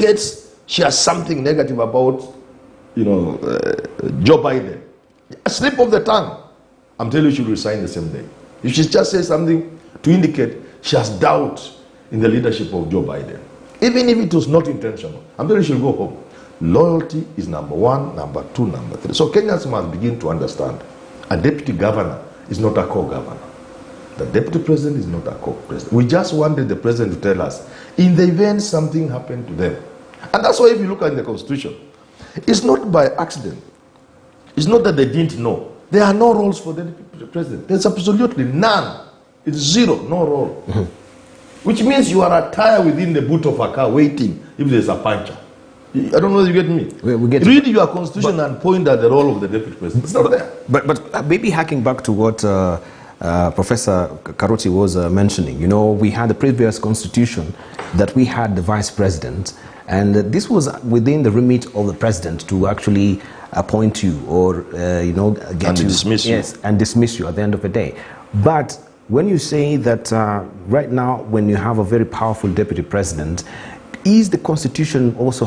gets she has something negative about, Joe Biden, a slip of the tongue, I'm telling you, she will resign the same day. If she just says something to indicate she has doubt in the leadership of Joe Biden, even if it was not intentional, I'm telling you, she'll go home. Loyalty is number one, number two, number three. So Kenyans must begin to understand a deputy governor is not a co-governor. The deputy president is not a co-president. We just wanted the president to tell us, in the event something happened to them. And that's why if you look at the Constitution, it's not by accident. It's not that they didn't know. There are no roles for the deputy president. There's absolutely none. It's zero, no role. Which means you are a tire within the boot of a car waiting if there's a puncture. I don't know if you get me. We get read your constitution and point at the role of the deputy president. It's not there. But maybe hacking back to what Professor Karoti was mentioning, we had the previous constitution that we had the vice president, and this was within the remit of the president to actually appoint you or get you, dismiss you. Yes, and dismiss you at the end of the day. But when you say that right now, when you have a very powerful deputy president, is the constitution also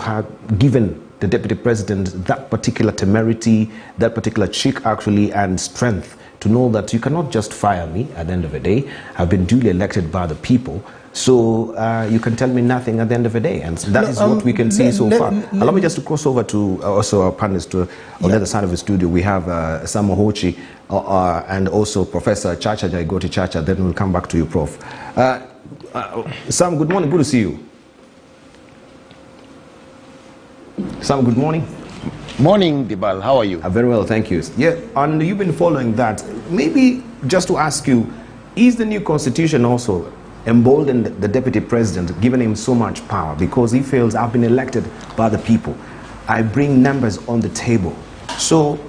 given the deputy president that particular temerity, that particular cheek actually, and strength to know that you cannot just fire me at the end of the day? I've been duly elected by the people, so you can tell me nothing at the end of the day, and that is what we can see so far. Allow me just to cross over to also our panelists on the other side of the studio. We have Sam Ohochi and also Professor Chacha Jaigoti Chacha. Then we'll come back to you, Prof. Sam, good morning. Good to see you. Sam, good morning. Morning, Dibal. How are you? Very well, thank you. Yeah, and you've been following that. Maybe just to ask you, is the new constitution also emboldened the deputy president, giving him so much power because he feels I've been elected by the people, I bring numbers on the table? So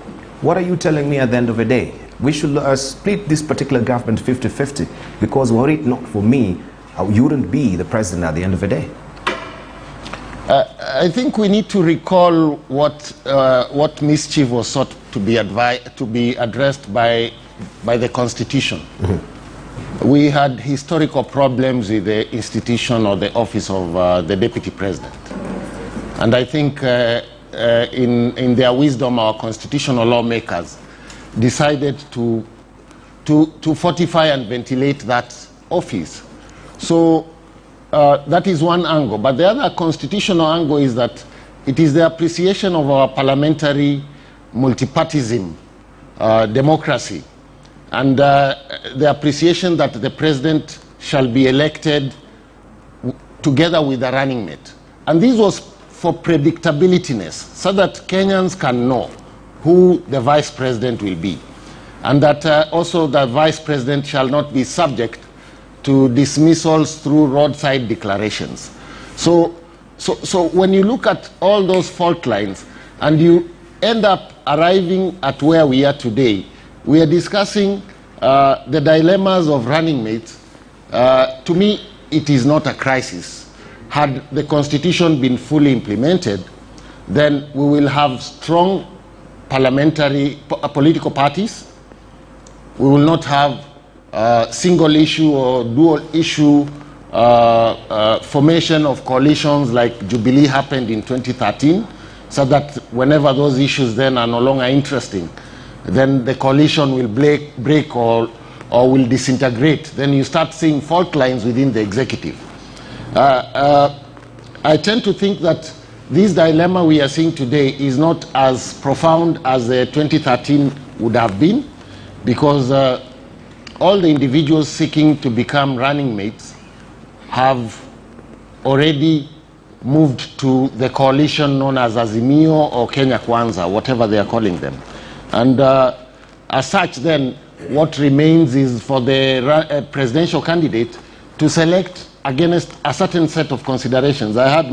what are you telling me at the end of the day? We should split this particular government 50-50 because were it not for me, you wouldn't be the president at the end of the day. I think we need to recall what mischief was sought to be addressed by the Constitution. Mm-hmm. We had historical problems with the institution or the office of the Deputy President. And I think in their wisdom, our constitutional lawmakers decided to fortify and ventilate that office. So that is one angle. But the other constitutional angle is that it is the appreciation of our parliamentary multipartism, democracy, and the appreciation that the president shall be elected together with the running mate. And this was for predictability, so that Kenyans can know who the vice president will be, and that also the vice president shall not be subject to dismissals through roadside declarations. So when you look at all those fault lines and you end up arriving at where we are today, we are discussing the dilemmas of running mates. To me, it is not a crisis. Had the Constitution been fully implemented, then we will have strong parliamentary political parties. We will not have single issue or dual issue formation of coalitions like Jubilee happened in 2013, so that whenever those issues then are no longer interesting, then the coalition will break or will disintegrate. Then you start seeing fault lines within the executive. I tend to think that this dilemma we are seeing today is not as profound as 2013 would have been, because all the individuals seeking to become running mates have already moved to the coalition known as Azimio or Kenya Kwanza, whatever they are calling them. And as such, then, what remains is for the presidential candidate to select against a certain set of considerations. I had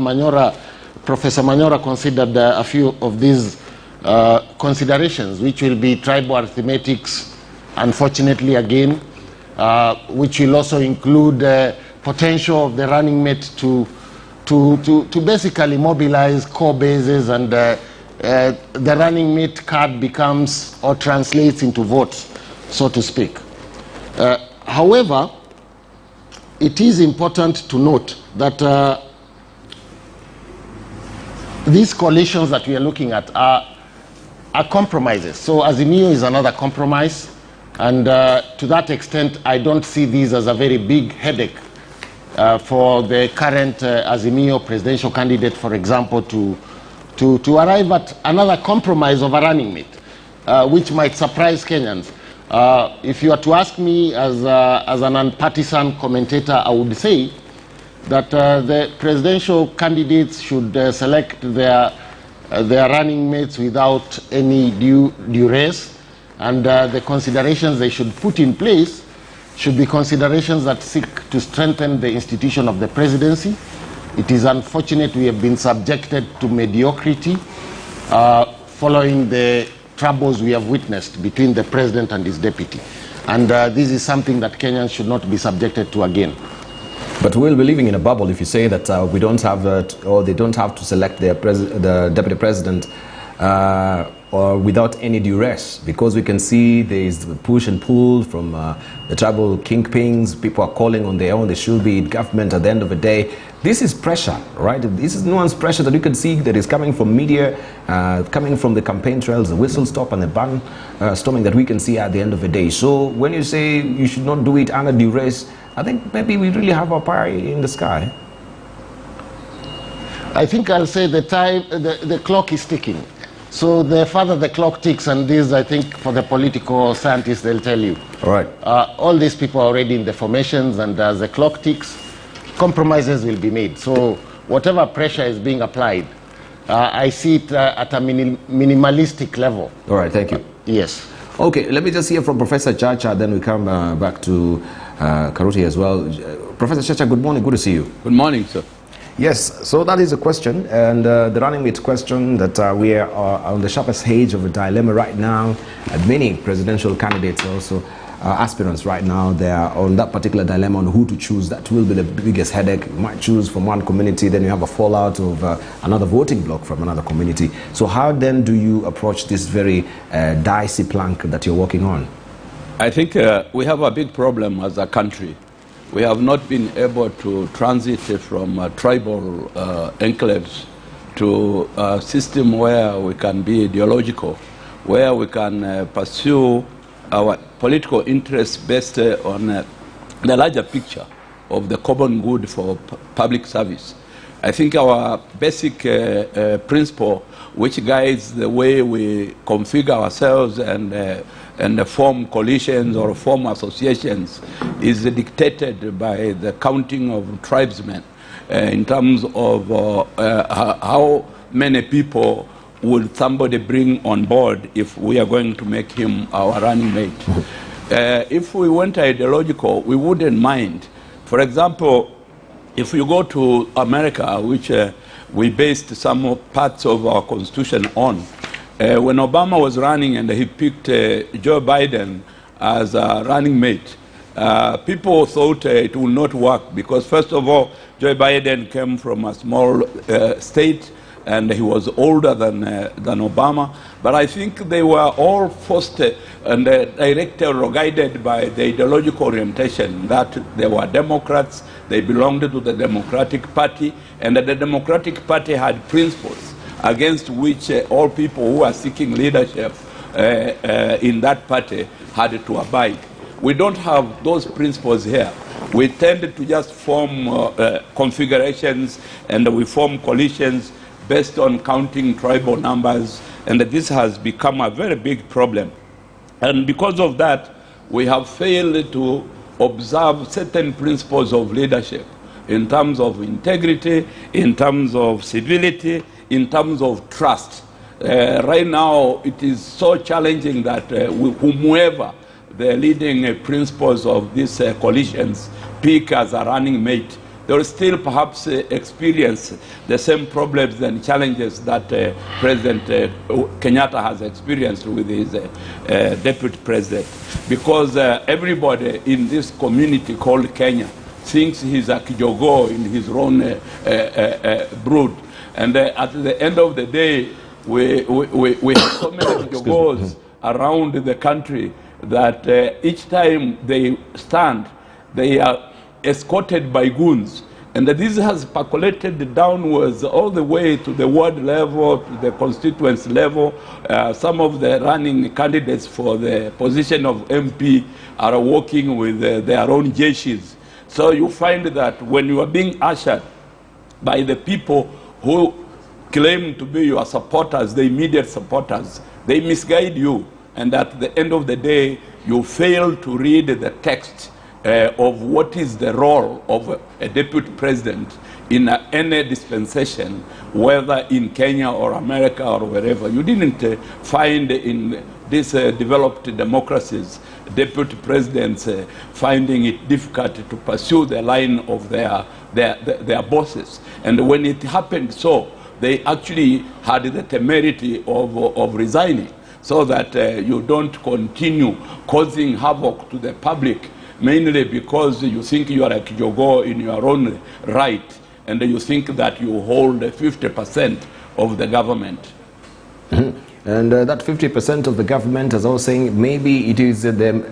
Professor Manyora considered a few of these considerations, which will be tribal arithmetics, unfortunately again, which will also include potential of the running mate to basically mobilize core bases, and the running mate card becomes or translates into votes, so to speak. However, it is important to note that these coalitions that we are looking at are compromises. So Azimio is another compromise, and to that extent, I don't see these as a very big headache for the current Azimio presidential candidate, for example, to arrive at another compromise of a running mate, which might surprise Kenyans. If you are to ask me as an unpartisan commentator, I would say that the presidential candidates should select their running mates without any duress, and the considerations they should put in place should be considerations that seek to strengthen the institution of the presidency. It is unfortunate we have been subjected to mediocrity following the troubles we have witnessed between the president and his deputy. And this is something that Kenyans should not be subjected to again. But we'll be living in a bubble if you say that we don't have, or they don't have to select the deputy president or without any duress, because we can see there is push and pull from the tribal kingpins. People are calling on their own. They should be in government at the end of the day. This is pressure, right? This is nuanced pressure that you can see that is coming from media, coming from the campaign trails, the whistle stop and the ban storming that we can see at the end of the day. So when you say you should not do it under duress, I think maybe we really have our pie in the sky. I think I'll say the clock is ticking. So the further the clock ticks, and this, I think, for the political scientists, they'll tell you. All right. All these people are already in the formations, and as the clock ticks, compromises will be made. So whatever pressure is being applied, I see it at a minimalistic level. All right, thank you. Yes. Okay, let me just hear from Professor Chacha, then we come back to Karuti as well. Professor Chacha, good morning, good to see you. Good morning, sir. Yes, so that is a question, and the running mate question that we are on the sharpest edge of a dilemma right now, and many presidential candidates also, aspirants right now, they are on that particular dilemma on who to choose. That will be the biggest headache. You might choose from one community, then you have a fallout of another voting block from another community. So how then do you approach this very dicey plank that you're working on? I think we have a big problem as a country. We have not been able to transit from tribal enclaves to a system where we can be ideological, where we can pursue our political interests based on the larger picture of the common good for public service. I think our basic principle, which guides the way we configure ourselves and form coalitions or form associations, is dictated by the counting of tribesmen in terms of how many people would somebody bring on board if we are going to make him our running mate. If we went ideological, we wouldn't mind. For example, if you go to America, which we based some parts of our constitution on, when Obama was running and he picked Joe Biden as a running mate, people thought it would not work because, first of all, Joe Biden came from a small state and he was older than Obama. But I think they were all forced and directed or guided by the ideological orientation that they were Democrats, they belonged to the Democratic Party, and that the Democratic Party had principles against which all people who are seeking leadership in that party had to abide. We don't have those principles here. We tend to just form configurations and we form coalitions based on counting tribal numbers, and this has become a very big problem. And because of that, we have failed to observe certain principles of leadership in terms of integrity, in terms of civility, in terms of trust. Right now, it is so challenging that whomever the leading principles of these coalitions pick as a running mate, they will still perhaps experience the same problems and challenges that President Kenyatta has experienced with his deputy president. Because everybody in this community called Kenya thinks he's a kijogo in his own brood. And at the end of the day, we have so many kijogos around the country that each time they stand, they are escorted by goons. And this has percolated downwards all the way to the ward level, to the constituency level. Some of the running candidates for the position of MP are working with their own jeshis. So you find that when you are being ushered by the people who claim to be your supporters, the immediate supporters, they misguide you. And at the end of the day, you fail to read the text of what is the role of a deputy president in any dispensation, whether in Kenya or America or wherever. You didn't find in these developed democracies deputy presidents finding it difficult to pursue the line of their bosses. And when it happened so, they actually had the temerity of resigning, so that you don't continue causing havoc to the public, mainly because you think you are a Kijogo in your own right, and you think that you hold 50% of the government. And that 50% of the government, as I was saying, maybe it is the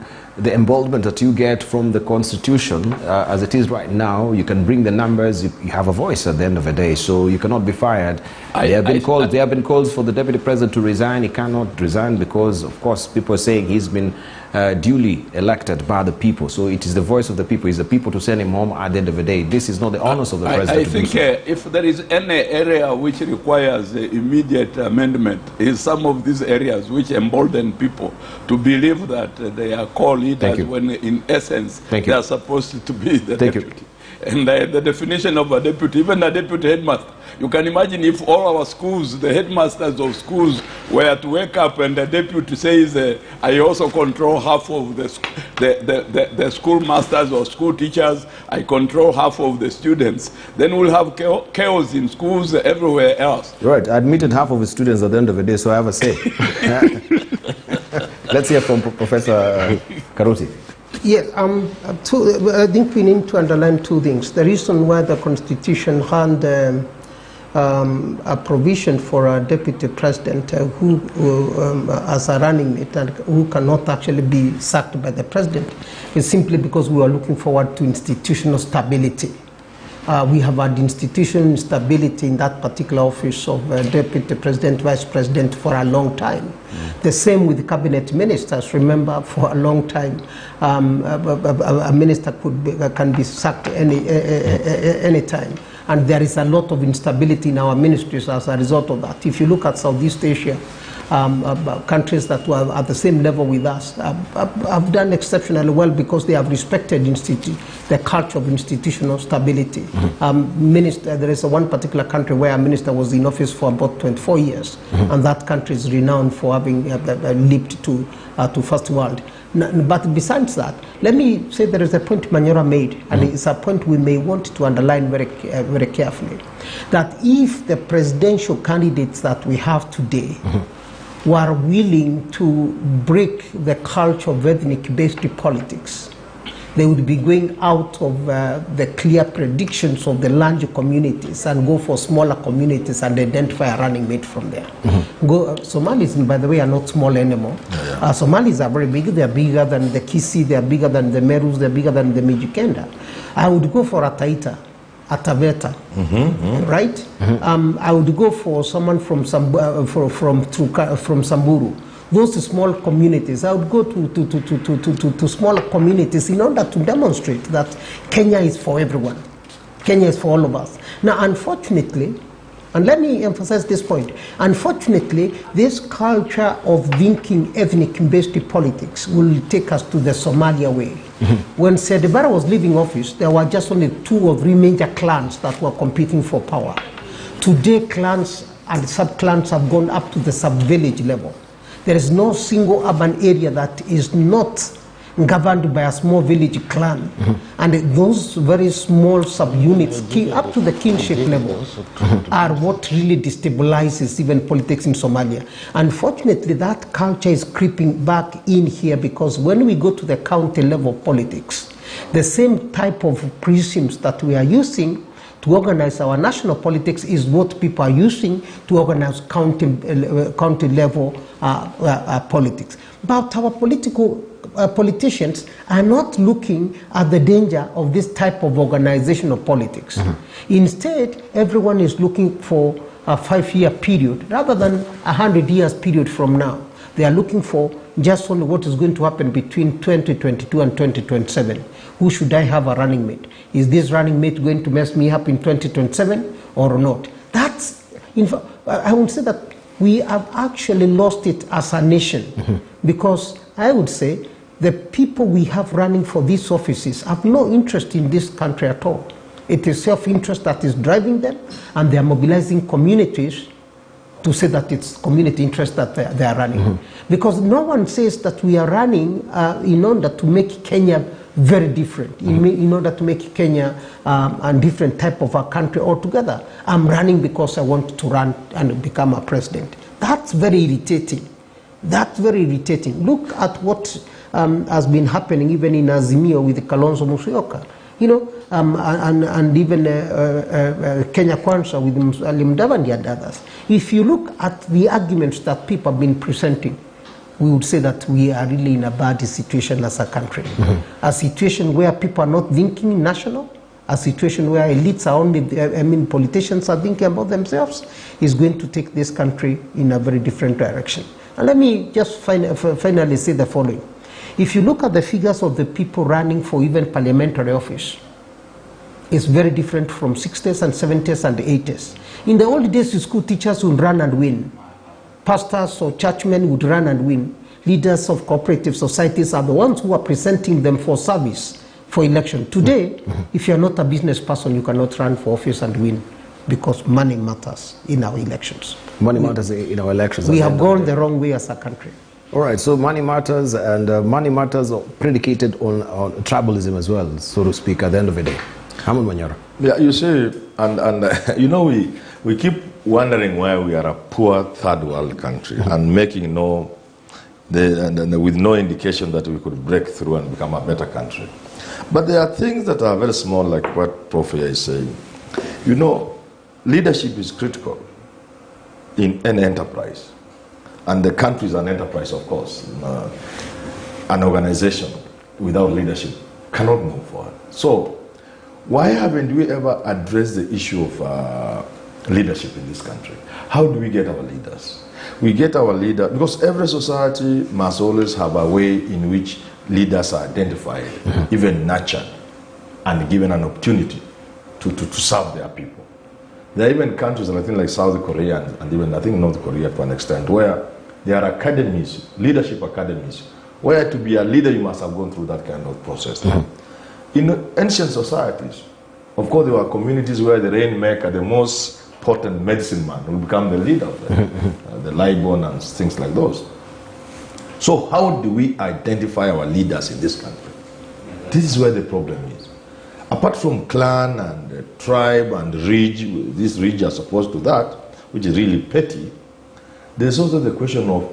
emboldenment that you get from the Constitution. As it is right now, you can bring the numbers, you have a voice at the end of the day, so you cannot be fired. There have been calls for the deputy president to resign. He cannot resign because, of course, people are saying he's been duly elected by the people. So it is the voice of the people. It's the people to send him home at the end of the day. This is not the honors of the president. I think if there is any area which requires immediate amendment, is some of these areas which embolden people to believe that they are called leaders when in essence they are supposed to be the deputy. And the definition of a deputy, even a deputy headmaster, you can imagine if all our schools, the headmasters of schools, were to wake up and the deputy says, I also control half of the schoolmasters or school teachers, I control half of the students, then we'll have chaos in schools everywhere else. Right, I admitted half of the students at the end of the day, so I have a say. Let's hear from Professor Karuti. Yes, I think we need to underline two things. The reason why the Constitution had a provision for a deputy president who as a running mate and who cannot actually be sacked by the president is simply because we are looking forward to institutional stability. We have had institutional stability in that particular office of deputy president, vice president for a long time. The same with cabinet ministers. Remember, for a long time, a minister can be sacked any time. And there is a lot of instability in our ministries as a result of that. If you look at Southeast Asia, countries that were at the same level with us have done exceptionally well because they have respected the culture of institutional stability. There is one particular country where a minister was in office for about 24 years, and that country is renowned for having leaped to first world. But besides that, let me say there is a point Manyora made, and it's a point we may want to underline very carefully, that if the presidential candidates that we have today were willing to break the culture of ethnic-based politics, they would be going out of the clear predictions of the larger communities and go for smaller communities and identify a running mate from there. Somalis, by the way, are not small anymore. Somalis are very big. They are bigger than the Kisi, they are bigger than the Merus, they are bigger than the Mijikenda. I would go for a Taita, a Taveta, right? I would go for someone from Samburu. Those small communities, I would go to smaller communities in order to demonstrate that Kenya is for everyone. Kenya is for all of us. Now, unfortunately, and let me emphasize this point, unfortunately, this culture of thinking ethnic-based politics will take us to the Somalia way. When Sedibara was leaving office, there were just only 2 or 3 major clans that were competing for power. Today, clans and sub-clans have gone up to the sub-village level. There is no single urban area that is not governed by a small village clan. And those very small subunits, up to the kinship level, are what really destabilizes even politics in Somalia. Unfortunately, that culture is creeping back in here because when we go to the county level politics, the same type of prisms that we are using to organize our national politics is what people are using to organize county level politics. But our political politicians are not looking at the danger of this type of organizational politics. Instead, everyone is looking for a 5-year period rather than 100 years period from now. They are looking for just only what is going to happen between 2022 and 2027. Who should I have a running mate? Is this running mate going to mess me up in 2027 or not? That's, in fact, I would say that we have actually lost it as a nation because I would say the people we have running for these offices have no interest in this country at all. It is self-interest that is driving them, and they are mobilizing communities to say that it's community interest that they are running. Because no one says that we are running in order to make Kenya very different, in order to make Kenya a different type of a country altogether. I'm running because I want to run and become a president. That's very irritating. That's very irritating. Look at what has been happening even in Azimio with Kalonzo Musyoka. You know, and even Kenya Kwanza with Musalia Mudavadi and others. If you look at the arguments that people have been presenting, we would say that we are really in a bad situation as a country. A situation where people are not thinking national, a situation where elites are only, politicians are thinking about themselves, is going to take this country in a very different direction. And let me just finally say the following. If you look at the figures of the people running for even parliamentary office, it's very different from 60s and 70s and 80s. In the old days, school teachers would run and win. Pastors or churchmen would run and win. Leaders of cooperative societies are the ones who are presenting them for service, for election. Today, if you're not a business person, you cannot run for office and win because money matters in our elections. Money matters in our elections. We have gone the wrong way as a country. All right, so money matters, and money matters are predicated on tribalism as well, so to speak, at the end of the day. Hamid Manyara. Yeah, you see, and you know, we keep wondering why we are a poor third world country and making with no indication that we could break through and become a better country. But there are things that are very small, like what Prof is saying. You know, leadership is critical in any enterprise. And the country is an enterprise, of course. An organization without leadership cannot move forward. So, why haven't we ever addressed the issue of leadership in this country? How do we get our leaders? We get our leader, because every society must always have a way in which leaders are identified, even nurtured, and given an opportunity to serve their people. There are even countries, and I think like South Korea and even I think North Korea to an extent, where there are academies, leadership academies, where to be a leader you must have gone through that kind of process. In ancient societies, of course there were communities where the rainmaker, the most potent medicine man, will become the leader of them, the Libon and things like those. So how do we identify our leaders in this country? This is where the problem is. Apart from clan and tribe and ridge, this ridge are supposed to that, which is really petty, there's also the question of,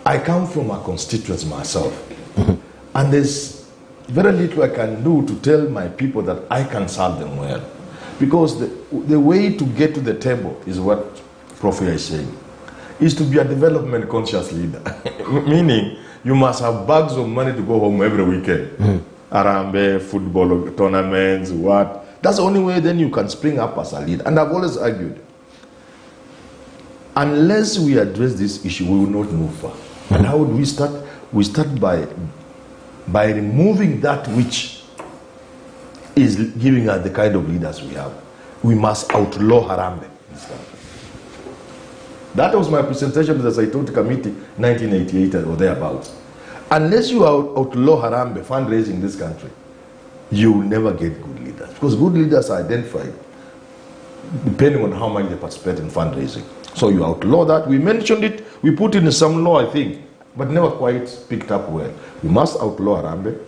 I come from a constituency myself, and there's very little I can do to tell my people that I can serve them well. Because the way to get to the table is what Prof is saying, is to be a development conscious leader. Meaning, you must have bags of money to go home every weekend. Arambe, football tournaments, what. That's the only way then you can spring up as a leader. And I've always argued, unless we address this issue, we will not move far. And how do we start? We start by removing that which is giving us the kind of leaders we have. We must outlaw Harambe in this country. That was my presentation to the Saitoti Committee, 1988 or thereabouts. Unless you outlaw Harambe fundraising in this country, you will never get good leaders. Because good leaders are identified depending on how much they participate in fundraising. So you outlaw that. We mentioned it, we put it in some law, I think, but never quite picked up well. You must outlaw Harambe.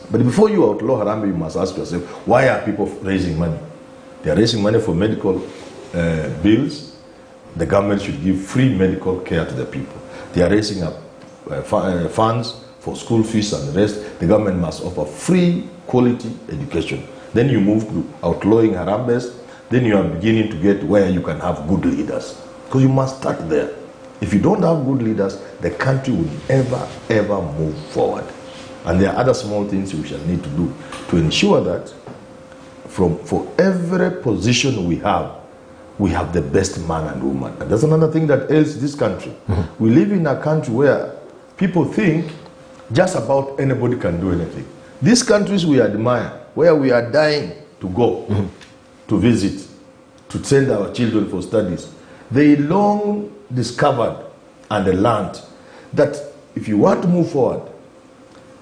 But before you outlaw Harambe, you must ask yourself, why are people raising money? They are raising money for medical bills. The government should give free medical care to the people. They are raising up funds for school fees and the rest. The government must offer free quality education. Then you move to outlawing Harambes. Then you are beginning to get where you can have good leaders. Because you must start there. If you don't have good leaders, the country will never, ever move forward. And there are other small things we shall need to do to ensure that for every position we have the best man and woman. And that's another thing that ails this country. Mm-hmm. We live in a country where people think just about anybody can do anything. These countries we admire, where we are dying to go to visit, to send our children for studies, they long discovered and learned that if you want to move forward,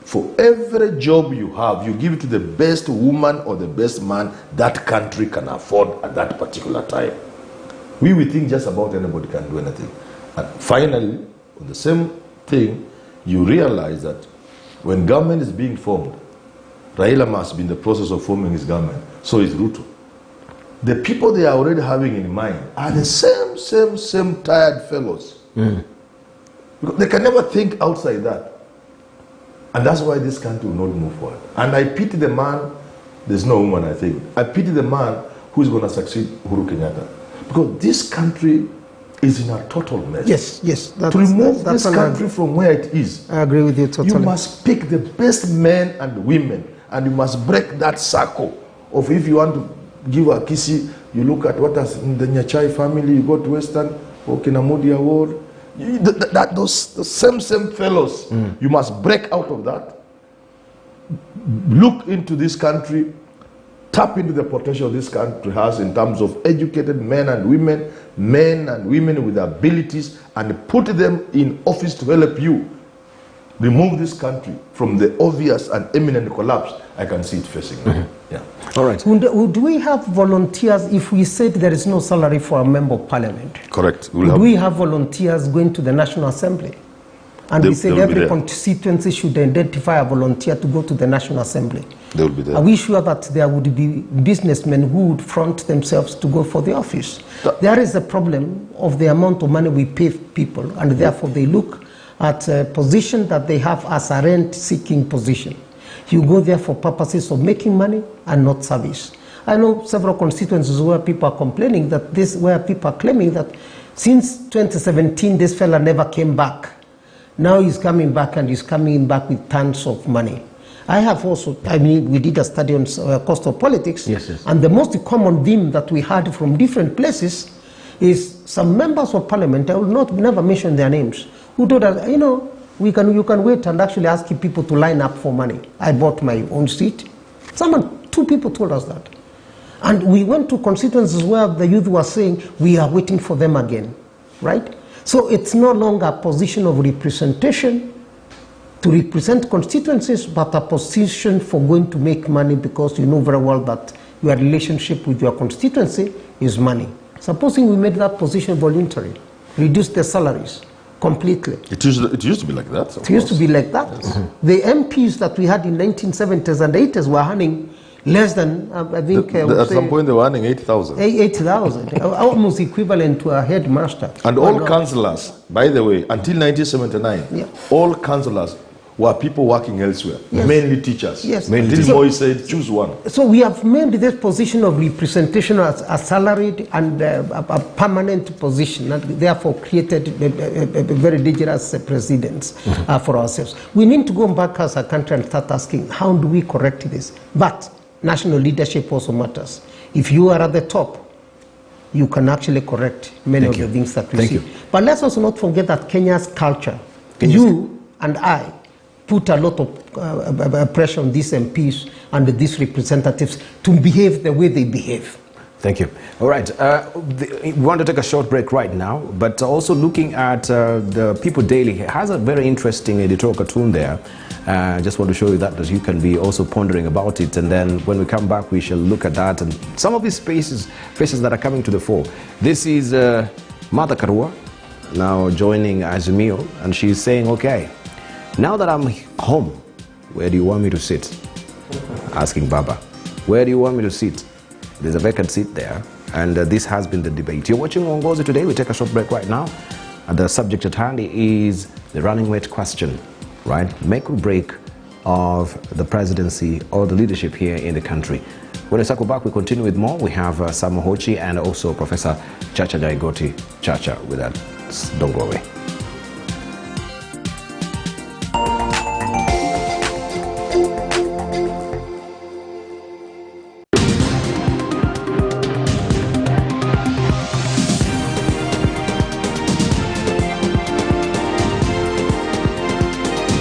for every job you have, you give it to the best woman or the best man that country can afford at that particular time. We will think just about anybody can do anything. And finally, on the same thing, you realize that when government is being formed, Raila must be in the process of forming his government, so is Ruto. The people they are already having in mind are the same tired fellows. Because they can never think outside that. And that's why this country will not move forward. And I pity the man, there's no woman I think, I pity the man who is going to succeed Uhuru Kenyatta. Because this country is in a total mess. Yes. To remove this country from where it is, I agree with you totally. You must pick the best men and women, and you must break that circle of if you want to give a kisi, you look at what is in the Nyachai family, you go to Western or Kinamudi Award. Those same fellows, you must break out of that. Look into this country, tap into the potential this country has in terms of educated men and women with abilities, and put them in office to help you remove this country from the obvious and imminent collapse. I can see it facing. Yeah. All right. Would we have volunteers if we said there is no salary for a member of parliament? Correct. Would we have volunteers going to the National Assembly? And we said every constituency should identify a volunteer to go to the National Assembly. They will be there. Are we sure that there would be businessmen who would front themselves to go for the office? There is a problem of the amount of money we pay people, and therefore they look at a position that they have as a rent-seeking position. You go there for purposes of making money and not service. I know several constituencies where people are complaining that where people are claiming that since 2017 this fella never came back. Now he's coming back, and he's coming back with tons of money. I have also, we did a study on cost of politics, yes. And the most common theme that we had from different places is some members of parliament, I will never mention their names, who told us, you can wait and actually ask people to line up for money. I bought my own seat. Two people told us that. And we went to constituencies where the youth were saying, we are waiting for them again, right? So it's no longer a position of representation to represent constituencies, but a position for going to make money because you know very well that your relationship with your constituency is money. Supposing we made that position voluntary, reduce the salaries completely. It used to be like that. It used to be like that. Yes. The MPs that we had in 1970s and 80s were earning less than, I think... at some point they were earning 8,000. 8,000, almost equivalent to a headmaster. And all councillors, by the way, until 1979, all councillors were people working elsewhere, mainly teachers. Yes. Until Moy said, choose one. So we have made this position of representation as a salaried and a permanent position, and therefore created a very dangerous precedents for ourselves. We need to go back as a country and start asking, how do we correct this? But national leadership also matters. If you are at the top, you can actually correct many of the things that we see. But let's also not forget that Kenya's culture, you and I, put a lot of pressure on these MPs and these representatives to behave the way they behave. Thank you. All right. We want to take a short break right now, but also looking at the People Daily has a very interesting editorial cartoon there. Just want to show you that you can be also pondering about it, and then when we come back we shall look at that and some of these faces that are coming to the fore. This is Martha Karua now joining Azimio, and she's saying, okay, now that I'm home, where do you want me to sit? Asking Baba, where do you want me to sit? There's a vacant seat there, and this has been the debate. You're watching Uongozi today. We take a short break right now, and the subject at hand is the running mate question, right? Make or break of the presidency or the leadership here in the country. When I circle back, we continue with more. We have Sam Hochi and also Professor Chacha Nyaigoti Chacha with us. minutes. Don't go away.